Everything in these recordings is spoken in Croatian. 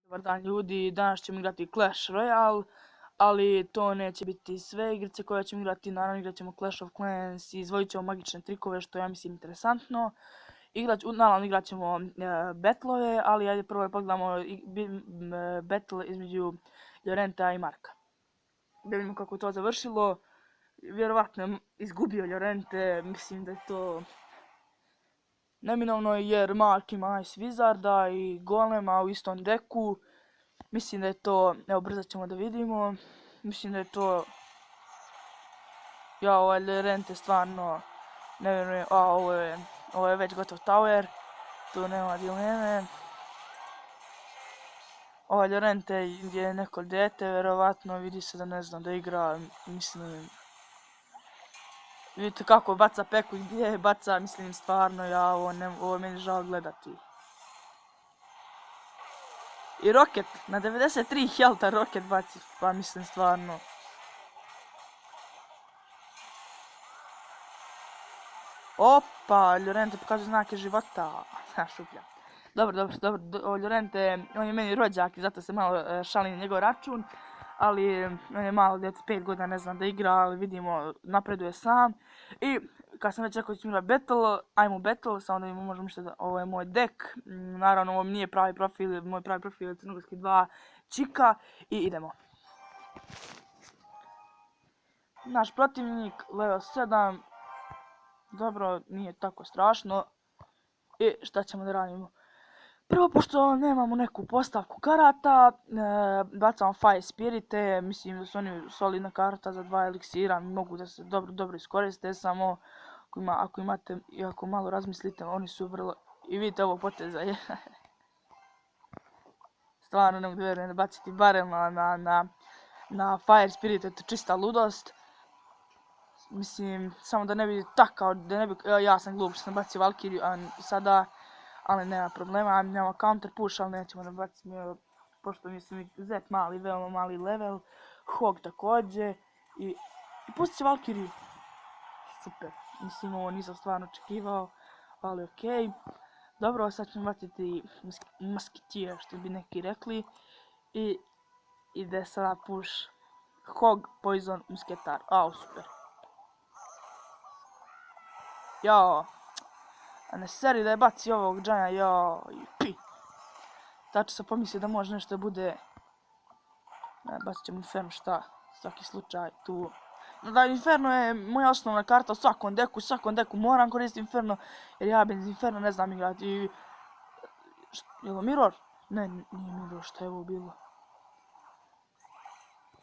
Dobar dan ljudi, danas ćemo igrati Clash Royale, ali to neće biti sve igrice koje ćemo igrati, naravno igrat ćemo Clash of Clans i izvojit ćemo magične trikove što ja mislim interesantno. Naravno igrat ćemo battle-ove, ali ajde prvo pogledamo battle između Llorenta i Marka. Da vidimo kako to završilo, vjerovatno je izgubio Llorente, mislim da je to neminovno jer Mark ima Ice Wizarda i Golema u istom deku. Mislim da je to, evo brzo ćemo da vidimo, mislim da je to, ovaj Llorente stvarno, ne vjerujem, ovo je već gotov tower, tu nema dileme. Ovaj Llorente je neko dete, vjerovatno, vidi se da ne znam da igra, mislim, vidite kako baca peku i gdje je baca, mislim stvarno, ovo je meni žao gledati. I Rocket, na 93 healtha Rocket baci, pa mislim stvarno. Opa, Llorente pokazuje znake života. Šuplja. Dobro, Llorente, on je meni rođak i zato se malo šalim na njegov račun. Ali on je malo djete, 5 godina ne znam da igra, ali vidimo, napreduje sam. I kad sam već rekao da ćemo igrati battle, ajmo battle, samo da možemo mišljati da ovo je moj deck. Naravno, ovo nije pravi profil, moj pravi profil je crnogorski 2 čika i idemo. Naš protivnik, level 7. Dobro, nije tako strašno. I šta ćemo da radimo? Prvo, pošto nemamo neku postavku karata, bacamo Fire Spirite, mislim da su oni solidna karta za 2 eliksira, mogu da se dobro iskoriste, samo ako imate i ako malo razmislite, oni su vrlo... I vidite ovo poteza je. Stvarno ne mogu da vjerujem da baciti barel na Fire Spirit, to je čista ludost. Mislim, samo da ne bi takao, ja sam glup što sam bacio Valkyriju sada, ali nema problema, nemamo counter push, ali nećemo da bacimo, pošto mislim Zed mali, veoma mali level, Hog također, i pustit će Valkyriju. Super, mislim ovo nisam stvarno očekivao, ali okej. Dobro, sad ćemo baciti Musketeer, što bi neki rekli, i ide sada push Hog, Poison, Musketar, super. A ne seri da je baci ovog džanja, Tačno sam pomislio da može nešto da bude... Bacit ćemo Inferno, šta? Svaki slučaj tu... Da, Inferno je moja osnovna karta u svakom deku moram koristiti Inferno, jer ja bez Inferno ne znam igrati. Je li Mirror? Ne, nije Mirror, šta je ovo bilo?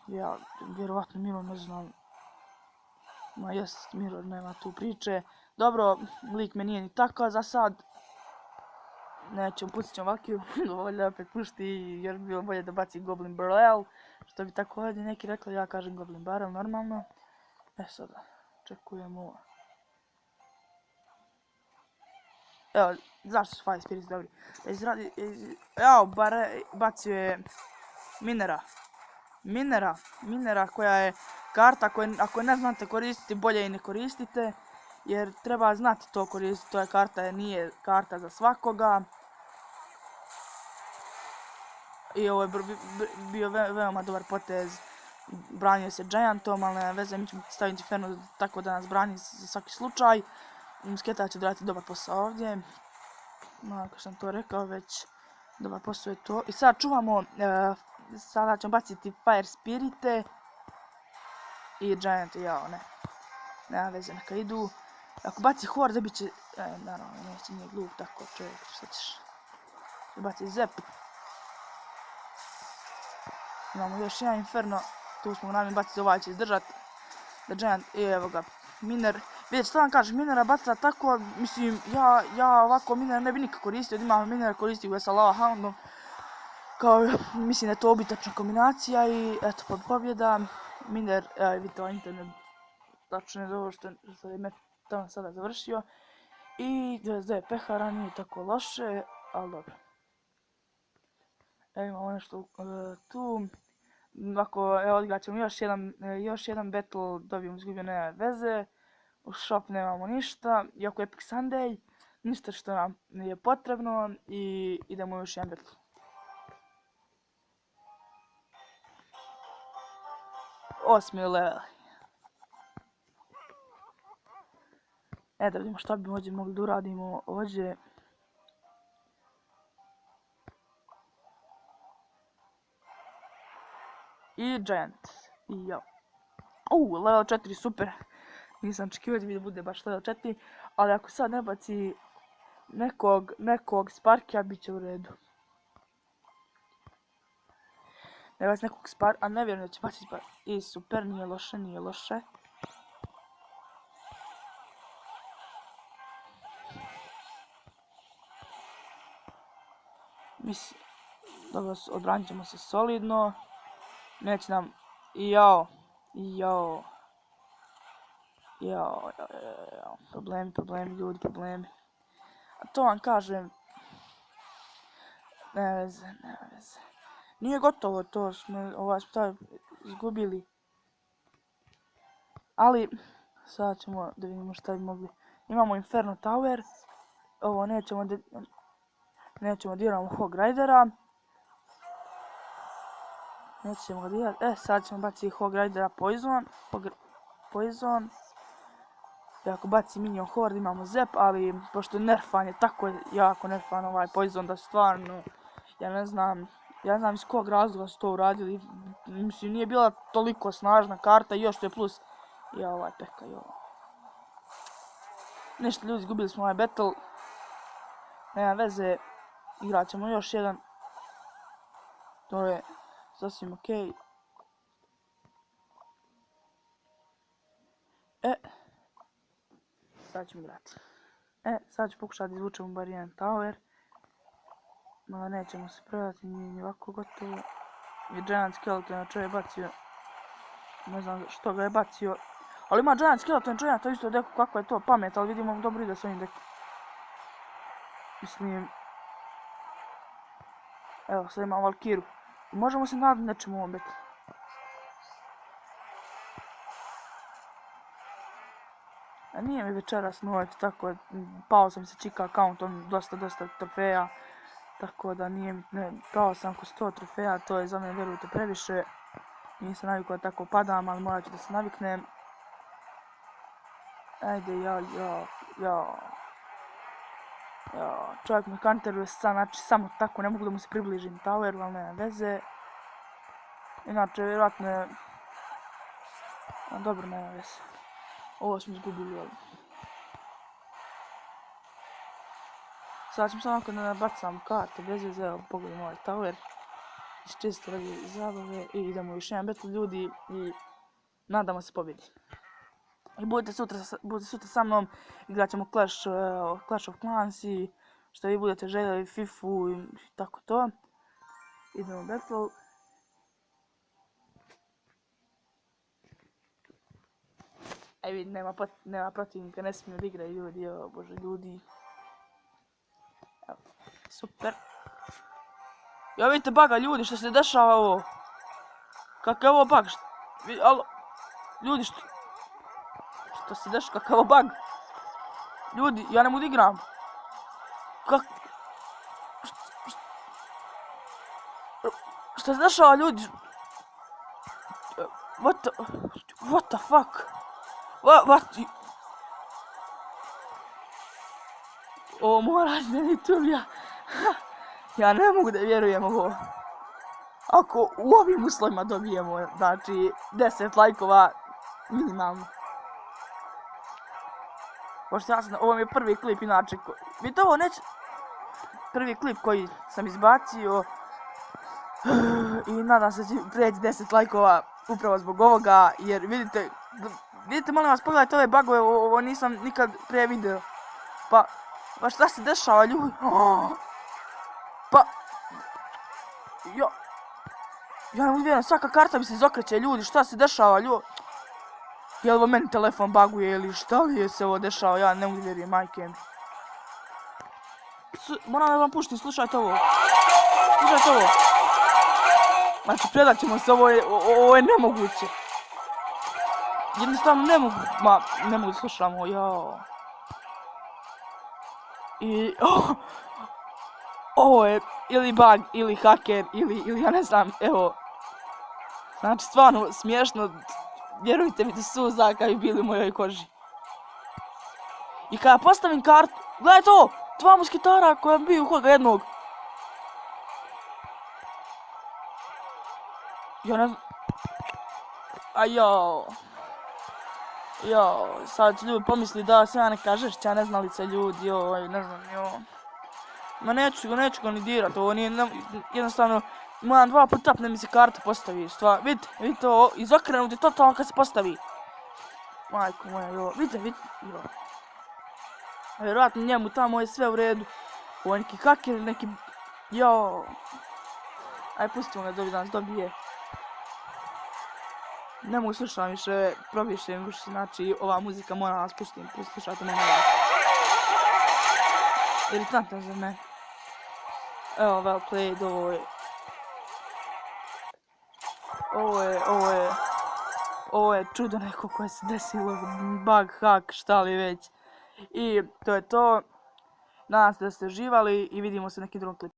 Ja, vjerovatno Mirror, ne znam. Ma jest, Mirror, nema tu priče. Dobro, lik me nije ni takav za sad. Nećemo, pustit ćemo Valkyriju, dovoljno opet pušti jer bi bilo bolje da baci Goblin Barrel, što bi također neki rekli, ja kažem Goblin Barrel normalno. Sada, čekujemo. Evo, zašto su Fire Spirits dobri? Bacio je Minera koja je karta koju ako ne znate koristiti, bolje i ne koristite. Jer treba znati to koristiti, to je karta jer nije karta za svakoga. I ovo je bio veoma dobar potez. Branio se Giantom, ali nema veze, mi ćemo staviti Inferno tako da nas brani za svaki slučaj. Musketar će odraditi dobar posao ovdje. Ako sam to rekao već, dobar posao je to. I sad čuvamo, sada ćemo baciti Fire Spirite. I Giant, nema veze, neka idu. Ako baci Horde, bit će... naravno, neće, nije glup, tako čovjek, šta ćeš? Baci Zep. Imamo još jedan Inferno, tu smo namjerno baciti, ovaj će izdržat. Da Giant, i evo ga, Miner. Vidite što vam kažem, Minera baca tako, mislim, ja ovako Minera ne bi nikad koristio, od imam Minera koristio sa Lava Houndom. Kao, mislim da je to obitačna kombinacija i eto, pobjeda. Miner, vidite ovaj internet, tačno je ovo što je Metan sada završio. I 29 pehara, nije tako loše, ali dobro. Evo imamo nešto tu. Ako odigrat ćemo još jedan battle, dobijemo izgubljene veze. U shop nemamo ništa, iako je Epic Sunday, ništa što nam je potrebno i idemo još jedan battle. 8. level. Da vidimo šta bi ovdje mogli da uradimo ovdje. I Giant. I ja. Level 4, super. Nisam očekivao da bude baš level 4, ali ako sad ne baci nekog Sparkija, bit će u redu. Ne baci nekog Sparkija, a ne vjerujem da će baciti Sparkija. I super, nije loše, nije loše. Mislim, dobro, odbranit ćemo se solidno. Neće nam... Jao. Problemi, ljudi, problemi. A to vam kažem... Ne veze. Nije gotovo, to smo taj izgubili. Ali, sad ćemo da vidimo šta bi mogli. Imamo Inferno Tower. Ovo nećemo da igramo Hog Ridera. Nećemo ga dirati. Sad ćemo baciti Hog Ridera Poison. I ako baci Minion Horde imamo Zep, ali pošto nerfan je tako jako nerfan ovaj Poison da stvarno, ja ne znam iz kog razloga su to uradili. Mislim, nije bila toliko snažna karta i još to je plus. Peka. Ništa ljudi, izgubili smo ovaj battle. Nema veze, igrat ćemo još jedan. To je sasvim okej. Sad ćemo igrati. Sad ću pokušati da izvučemo bar jedan tower. Mada nećemo se predati, nije ovako gotovo. I Giant Skeleton čovjek je bacio. Ne znam što ga je bacio. Ali ima Giant Skeleton čovjek, to isto deku kakva je to pamet, ali vidimo dobro ide s ovim dekom. Mislim... Evo, sad imamo Valkiru. I možemo se nadati nečemu ovom betu. A nije mi večeras noć, tako pao sam se čika accountom, dosta trofeja. Tako da nije, pao sam oko 100 trofeja, to je za mene, vjerujte, previše. Nisam navikao da tako padam, ali morat ću da se naviknem. Ajde, čovjek me counteruje sad, znači samo tako, ne mogu da mu se približim toweru, ali nema veze. Inače, vjerojatno je... Dobro, nema veze. Ovo smo izgubili ovdje. Sad ćemo samo kada nabacam karte, bez veze, evo pogledamo ovaj tower. Iz čiste radi zabave i idemo još jedan battle ljudi i nadamo se pobjedi. I budete sutra sa mnom, igrat ćemo Clash of Clans i što vi budete željeli, Fifu i tako to. Idemo battle. Aj vidi, nema protivnika, ne smiju da igraju ljudi, evo bože ljudi. Evo, super. Ja vidite baga ljudi, što se dešava ovo? Kakav je ovo bug? Ljudi, što se dešava, kakav je ovo bug? Ljudi, ja ne mogu da igram. Što se dešava ljudi? What the fuck? What? Ovo mora izmeniti Tulija. Ja ne mogu da vjerujem ovo. Ako u ovim uslovima dobijemo, znači 10 lajkova minimalno. Pošto ja sam, ovo mi je prvi klip inače. Vidite ovo neće... Prvi klip koji sam izbacio. I nadam se da će preći 10 lajkova upravo zbog ovoga, jer vidite, molim vas, pogledajte ove bugove, ovo nisam nikad prije video. Pa šta se dešava ljudi? Pa... Ja ne mogu vjerujem, svaka karta mi se izokreće ljudi, šta se dešava ljudi? Jel ovo meni telefon buguje ili šta li je se ovo dešava, ja ne mogu vjerujem, majke mi. Moram da vam puštim, slušajte ovo. Znači, predat ćemo se, ovo je nemoguće. Jednostavno ne mogu da slušam ovo, jao. I, ovo je ili bug, ili hacker, ili ja ne znam, evo. Znači, stvarno smiješno. Vjerujte mi da suza kad bi bili u mojoj koži. I kada postavim kartu, gledaj to! 2 musketara koja biju koga jednog. Ja ne znam... A jao. Jao, sad će ljudi pomisli da se ja neka žešća neznalica ljudi, joj, ne znam, joj. Ma neću ga ni dirat, ovo nije, jednostavno, moram 2 puta tapne mi se karta postavi, vidite to, izokrenut je totalno kad se postavi. Majko moja, joj, vidite, joj. A vjerojatno njemu tamo je sve u redu. Ovo je neki haker ili neki, joj. Aj, pustimo ga da nas dobije. Ne mogu slušati više, probišem više, znači ova muzika mora nas pustim, slušajte me nas. Iritantno za mene. Evo, well played, ovo je čudo neko koje se desilo, bug, hack, šta li već. I to je to. Nadam se da ste uživali i vidimo se u nekim drugom klipu.